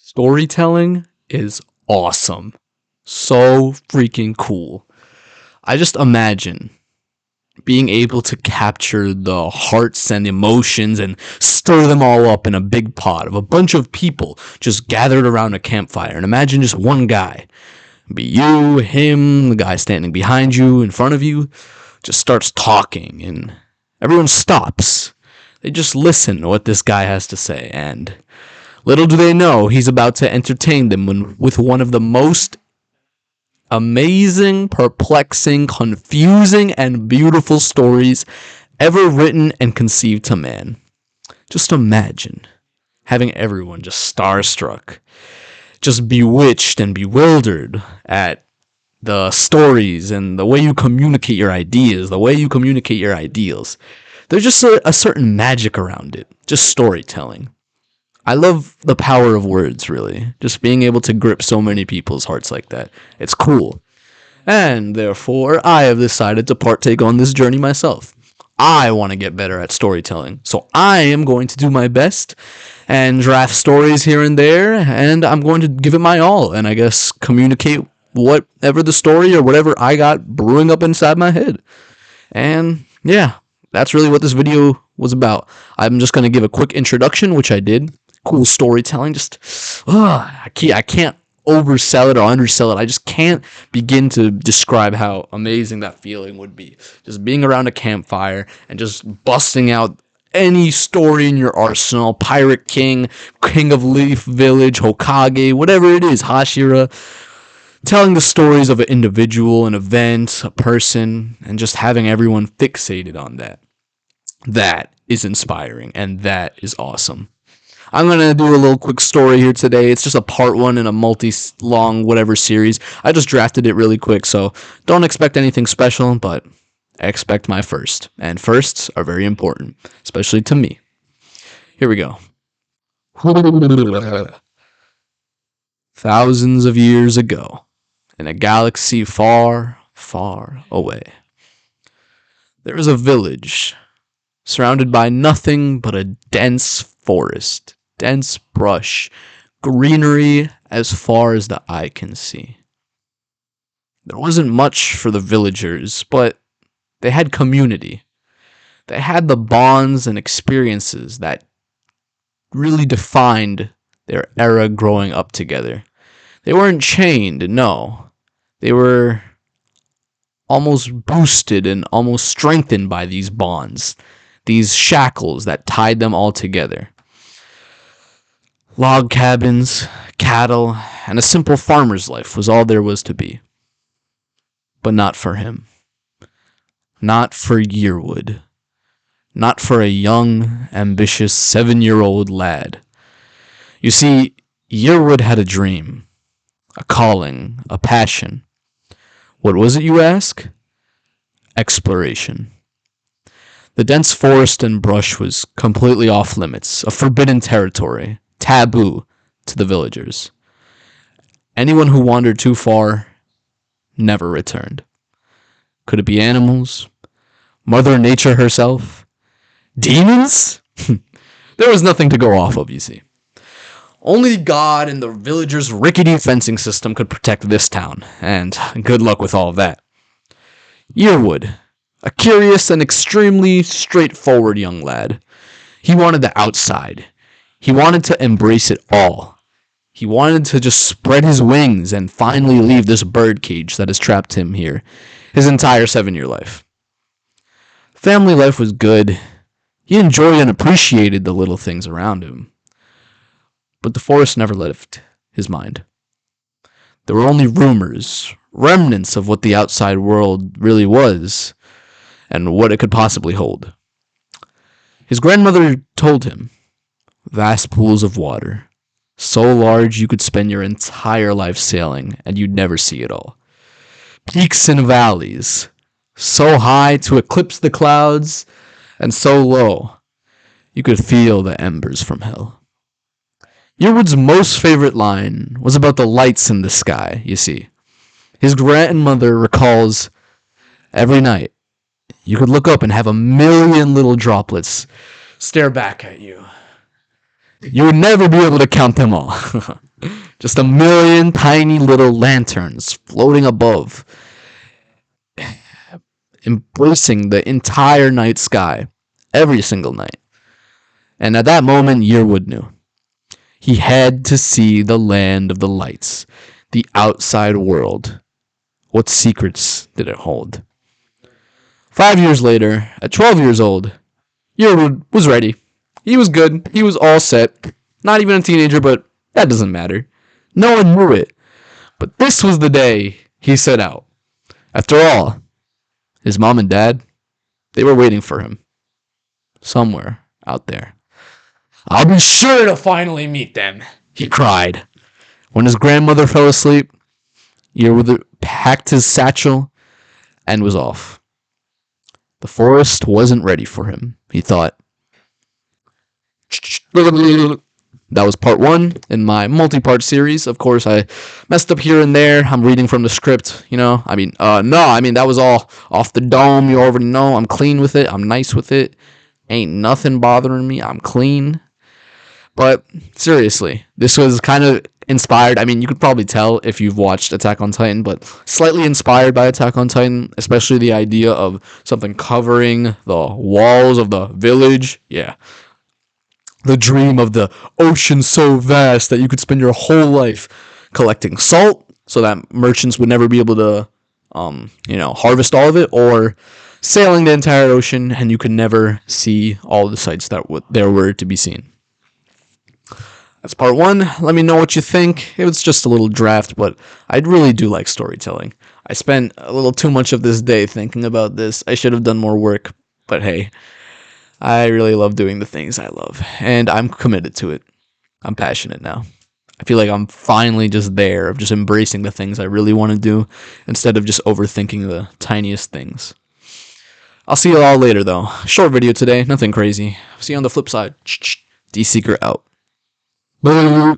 Storytelling is awesome. So freaking cool. I just imagine being able to capture the hearts and emotions and stir them all up in a big pot of a bunch of people just gathered around a campfire. And imagine just one guy. Be you, him, the guy standing behind you, in front of you, just starts talking and everyone stops. They just listen to what this guy has to say, and little do they know he's about to entertain them with one of the most amazing, perplexing, confusing, and beautiful stories ever written and conceived to man. Just imagine having everyone just starstruck, just bewitched and bewildered at the stories and the way you communicate your ideas, the way you communicate your ideals. There's just a certain magic around it, just storytelling. I love the power of words, really. Just being able to grip so many people's hearts like that. It's cool. And therefore, I have decided to partake on this journey myself. I want to get better at storytelling. So I am going to do my best and draft stories here and there, and I'm going to give it my all, and I guess communicate whatever the story or whatever I got brewing up inside my head. And yeah, that's really what this video was about. I'm just going to give a quick introduction, which I did. Cool storytelling. Just, I can't oversell it or undersell it. I just can't begin to describe how amazing that feeling would be. Just being around a campfire and just busting out any story in your arsenal. Pirate King, King of Leaf Village, Hokage, whatever it is, Hashira. Telling the stories of an individual, an event, a person, and just having everyone fixated on that. That is inspiring, and that is awesome. I'm going to do a little quick story here today. It's just a part one in a multi-long whatever series. I just drafted it really quick, so don't expect anything special, but expect my first. And firsts are very important, especially to me. Here we go. Thousands of years ago, in a galaxy far, far away, there is a village surrounded by nothing but a dense forest, dense brush, greenery as far as the eye can see. There wasn't much for the villagers, but they had community. They had the bonds and experiences that really defined their era growing up together. They weren't chained, no. They were almost boosted and almost strengthened by these bonds, these shackles that tied them all together. Log cabins, cattle, and a simple farmer's life was all there was to be. But not for him. Not for Yearwood. Not for a young, ambitious 7-year-old lad. You see, Yearwood had a dream, a calling, a passion. What was it, you ask? Exploration. The dense forest and brush was completely off limits, a forbidden territory, taboo to the villagers. Anyone who wandered too far never returned. Could it be animals? Mother Nature herself? Demons? There was nothing to go off of, you see. Only God and the villagers' rickety fencing system could protect this town, and good luck with all of that. Yearwood, a curious and extremely straightforward young lad. He wanted the outside. He wanted to embrace it all. He wanted to just spread his wings and finally leave this birdcage that has trapped him here his entire 7-year life. Family life was good. He enjoyed and appreciated the little things around him. But the forest never left his mind. There were only rumors, remnants of what the outside world really was, and what it could possibly hold. His grandmother told him, vast pools of water, so large you could spend your entire life sailing, and you'd never see it all. Peaks and valleys, so high to eclipse the clouds, and so low, you could feel the embers from hell. Yearwood's most favorite line was about the lights in the sky, you see. His grandmother recalls, every night, you could look up and have 1,000,000 little droplets stare back at you. You would never be able to count them all. Just a million tiny little lanterns floating above, embracing the entire night sky, every single night. And at that moment, Yearwood knew. He had to see the land of the lights, the outside world. What secrets did it hold? 5 years later, at 12 years old, Yearwood was ready. He was good. He was all set. Not even a teenager, but that doesn't matter. No one knew it. But this was the day he set out. After all, his mom and dad, they were waiting for him. Somewhere out there. I'll be sure to finally meet them, he cried. When his grandmother fell asleep, Yearwood packed his satchel and was off. The forest wasn't ready for him, he thought. That was part one in my multi-part series. Of course, I messed up here and there. I'm reading from the script, no, that was all off the dome. You already know. I'm clean with it. I'm nice with it. Ain't nothing bothering me. I'm clean. But seriously, this was kind of inspired. You could probably tell if you've watched Attack on Titan, but slightly inspired by Attack on Titan, especially the idea of something covering the walls of the village. Yeah. The dream of the ocean so vast that you could spend your whole life collecting salt so that merchants would never be able to, harvest all of it, or sailing the entire ocean and you could never see all the sights that there were to be seen. That's part one. Let me know what you think. It was just a little draft, but I really do like storytelling. I spent a little too much of this day thinking about this. I should have done more work, but hey, I really love doing the things I love, and I'm committed to it. I'm passionate now. I feel like I'm finally just there, of just embracing the things I really want to do, instead of just overthinking the tiniest things. I'll see you all later, though. Short video today, nothing crazy. See you on the flip side. D Seeker out. Bye.